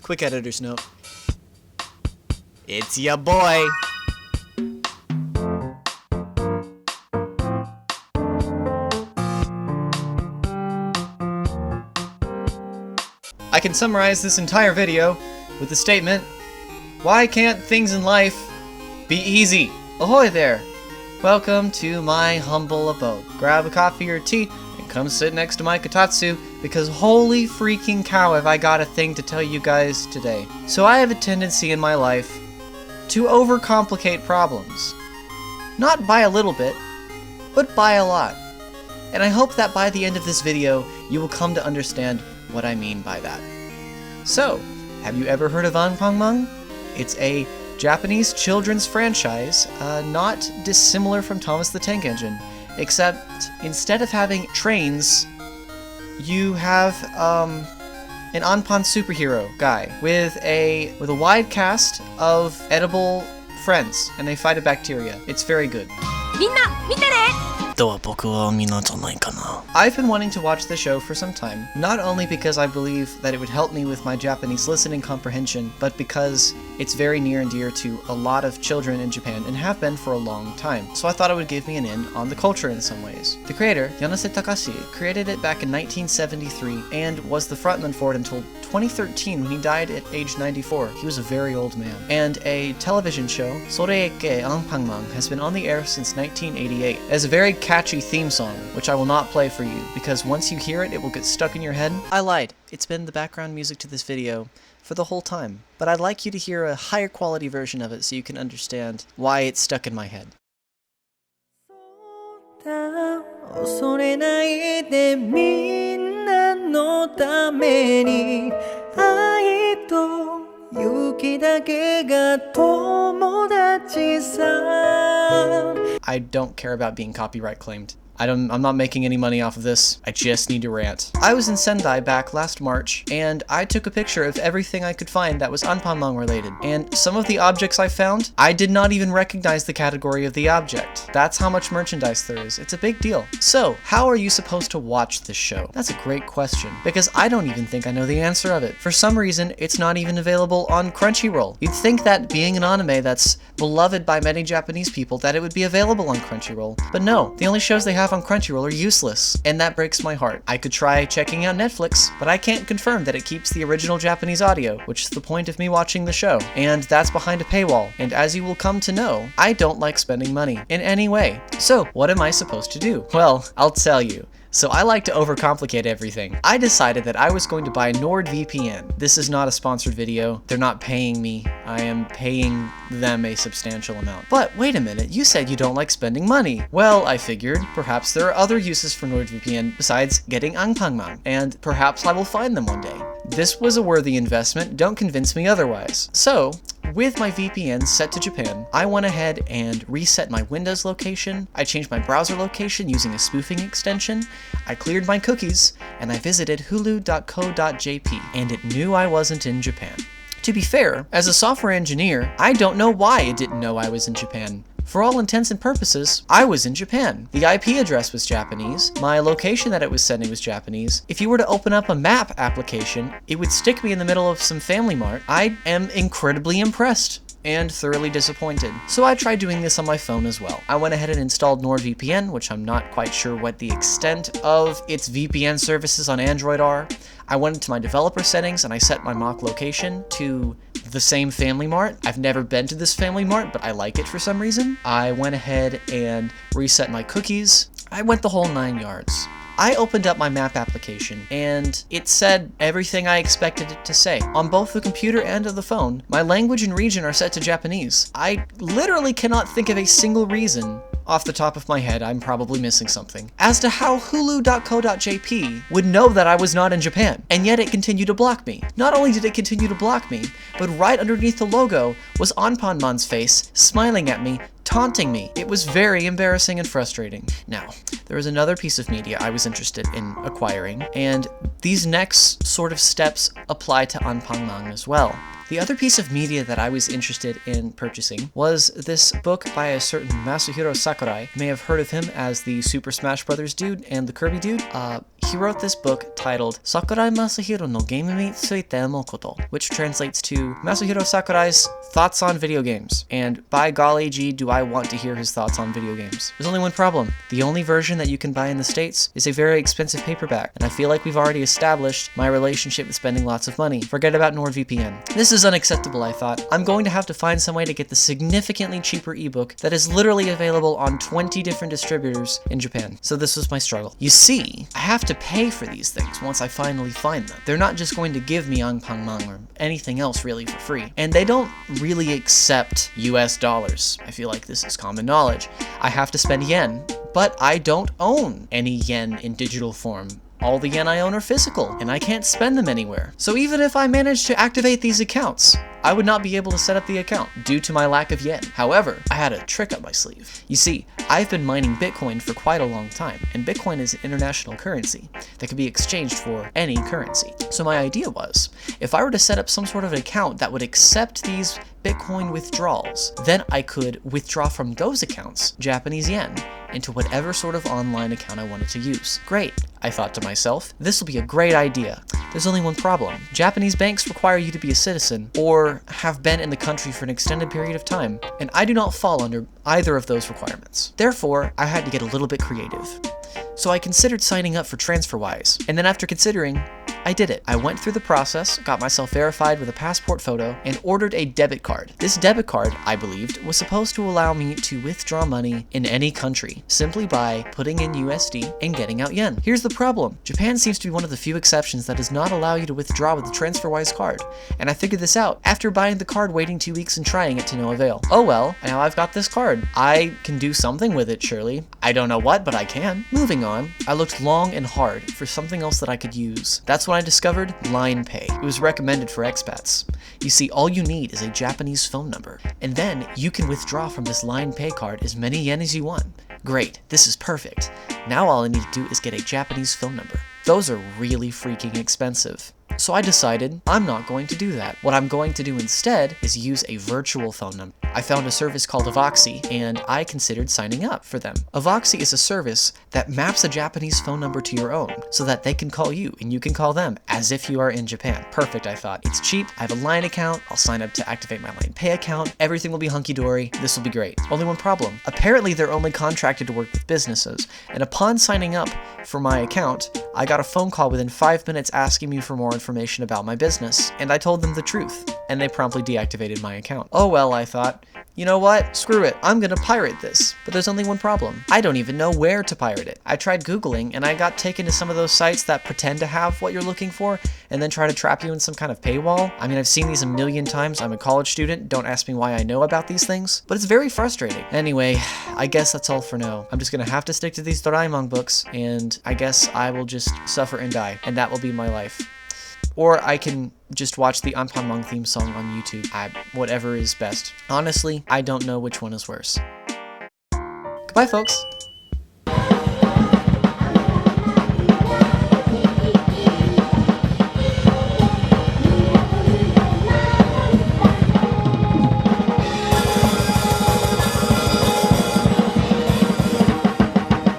Quick editor's note. It's ya boy! I can summarize this entire video with the statement, why can't things in life be easy? Ahoy there! Welcome to my humble abode. Grab a coffee or tea and come sit next to my kotatsu, because holy freaking cow have I got a thing to tell you guys today. So I have a tendency in my life to overcomplicate problems. Not by a little bit, but by a lot. And I hope that by the end of this video, you will come to understand what I mean by that. So, have you ever heard of Anpanman? It's a Japanese children's franchise, not dissimilar from Thomas the Tank Engine, except instead of having trains, you have an Anpan superhero guy with a wide cast of edible friends, and they fight a bacteria. It's very good. I've been wanting to watch the show for some time, not only because I believe that it would help me with my Japanese listening comprehension, but because it's very near and dear to a lot of children in Japan and have been for a long time. So I thought it would give me an in on the culture in some ways. The creator, Yanase Takashi, created it back in 1973 and was the frontman for it until 2013 when he died at age 94. He was a very old man. And a television show, Soreike Anpanman, has been on the air since 1988 as a very catchy theme song, which I will not play for you, because once you hear it, it will get stuck in your head. I lied. It's been the background music to this video for the whole time, but I'd like you to hear a higher quality version of it so you can understand why it's stuck in my head. I don't care about being copyright claimed. I'm not making any money off of this. I just need to rant. I was in Sendai back last March, and I took a picture of everything I could find that was Anpanman related. And some of the objects I found, I did not even recognize the category of the object. That's how much merchandise there is. It's a big deal. So, how are you supposed to watch this show? That's a great question, because I don't even think I know the answer of it. For some reason, it's not even available on Crunchyroll. You'd think that being an anime that's beloved by many Japanese people, that it would be available on Crunchyroll. But no, the only shows they have on Crunchyroll are useless, and that breaks my heart. I could try checking out Netflix, but I can't confirm that it keeps the original Japanese audio, which is the point of me watching the show, and that's behind a paywall. And as you will come to know, I don't like spending money in any way. So, what am I supposed to do? Well, I'll tell you. So I like to overcomplicate everything. I decided that I was going to buy NordVPN. This is not a sponsored video. They're not paying me. I am paying them a substantial amount. But wait a minute, you said you don't like spending money. Well, I figured perhaps there are other uses for NordVPN besides getting Anpanman, and perhaps I will find them one day. This was a worthy investment, don't convince me otherwise. So, with my VPN set to Japan, I went ahead and reset my Windows location, I changed my browser location using a spoofing extension, I cleared my cookies, and I visited hulu.co.jp, and it knew I wasn't in Japan. To be fair, as a software engineer, I don't know why it didn't know I was in Japan. For all intents and purposes, I was in Japan. The IP address was Japanese, my location that it was sending was Japanese. If you were to open up a map application, it would stick me in the middle of some Family Mart. I am incredibly impressed and thoroughly disappointed. So I tried doing this on my phone as well. I went ahead and installed NordVPN, which I'm not quite sure what the extent of its VPN services on Android are. I went into my developer settings and I set my mock location to the same Family Mart. I've never been to this Family Mart, but I like it for some reason. I went ahead and reset my cookies. I went the whole 9 yards. I opened up my map application, and it said everything I expected it to say. On both the computer and of the phone, my language and region are set to Japanese. I literally cannot think of a single reason off the top of my head, I'm probably missing something, as to how hulu.co.jp would know that I was not in Japan, and yet it continued to block me. Not only did it continue to block me, but right underneath the logo was Anpanman's face, smiling at me, taunting me. It was very embarrassing and frustrating. Now, there was another piece of media I was interested in acquiring, and these next sort of steps apply to Anpanman as well. The other piece of media that I was interested in purchasing was this book by a certain Masahiro Sakurai. You may have heard of him as the Super Smash Bros. Dude and the Kirby dude. he wrote this book titled Sakurai Masahiro no Game ni Tsuite Amo Koto, which translates to Masahiro Sakurai's thoughts on video games. And by golly gee, do I want to hear his thoughts on video games. There's only one problem. The only version that you can buy in the States is a very expensive paperback, and I feel like we've already established my relationship with spending lots of money. Forget about NordVPN. This is unacceptable, I thought. I'm going to have to find some way to get the significantly cheaper ebook that is literally available on 20 different distributors in Japan. So this was my struggle. You see, I have to pay for these things once I finally find them. They're not just going to give me Anpanman or anything else really for free. And they don't really accept US dollars. I feel like this is common knowledge. I have to spend yen, but I don't own any yen in digital form. All the yen I own are physical, and I can't spend them anywhere. So even if I managed to activate these accounts, I would not be able to set up the account due to my lack of yen. However, I had a trick up my sleeve. You see, I've been mining Bitcoin for quite a long time, and Bitcoin is an international currency that can be exchanged for any currency. So my idea was, if I were to set up some sort of an account that would accept these Bitcoin withdrawals, then I could withdraw from those accounts Japanese yen into whatever sort of online account I wanted to use. Great, I thought to myself, this will be a great idea. There's only one problem. Japanese banks require you to be a citizen or have been in the country for an extended period of time, and I do not fall under either of those requirements. Therefore, I had to get a little bit creative. So I considered signing up for TransferWise, and then after considering, I did it. I went through the process, got myself verified with a passport photo, and ordered a debit card. This debit card, I believed, was supposed to allow me to withdraw money in any country, simply by putting in USD and getting out yen. Here's the problem. Japan seems to be one of the few exceptions that does not allow you to withdraw with the TransferWise card, and I figured this out after buying the card, waiting 2 weeks, and trying it to no avail. Oh well, now I've got this card. I can do something with it, surely. I don't know what, but I can. Moving on, I looked long and hard for something else that I could use. That's when I discovered Line Pay. It was recommended for expats. You see, all you need is a Japanese phone number, and then you can withdraw from this Line Pay card as many yen as you want. Great, this is perfect. Now all I need to do is get a Japanese phone number. Those are really freaking expensive. So I decided I'm not going to do that. What I'm going to do instead is use a virtual phone number. I found a service called Avoxy, and I considered signing up for them. Avoxy is a service that maps a Japanese phone number to your own, so that they can call you and you can call them as if you are in Japan. Perfect, I thought. It's cheap, I have a Line account, I'll sign up to activate my Line Pay account, everything will be hunky-dory, this will be great. Only one problem. Apparently they're only contracted to work with businesses, and upon signing up for my account, I got a phone call within 5 minutes asking me for more information about my business, and I told them the truth, and they promptly deactivated my account. Oh well, I thought. You know what? Screw it. I'm gonna pirate this. But there's only one problem. I don't even know where to pirate it. I tried Googling, and I got taken to some of those sites that pretend to have what you're looking for, and then try to trap you in some kind of paywall. I mean, I've seen these a million times. I'm a college student. Don't ask me why I know about these things. But it's very frustrating. Anyway, I guess that's all for now. I'm just gonna have to stick to these Doraemon books, and I guess I will just suffer and die, and that will be my life. Or I can just watch the Anpanman theme song on YouTube. Whatever is best. Honestly, I don't know which one is worse. Goodbye, folks.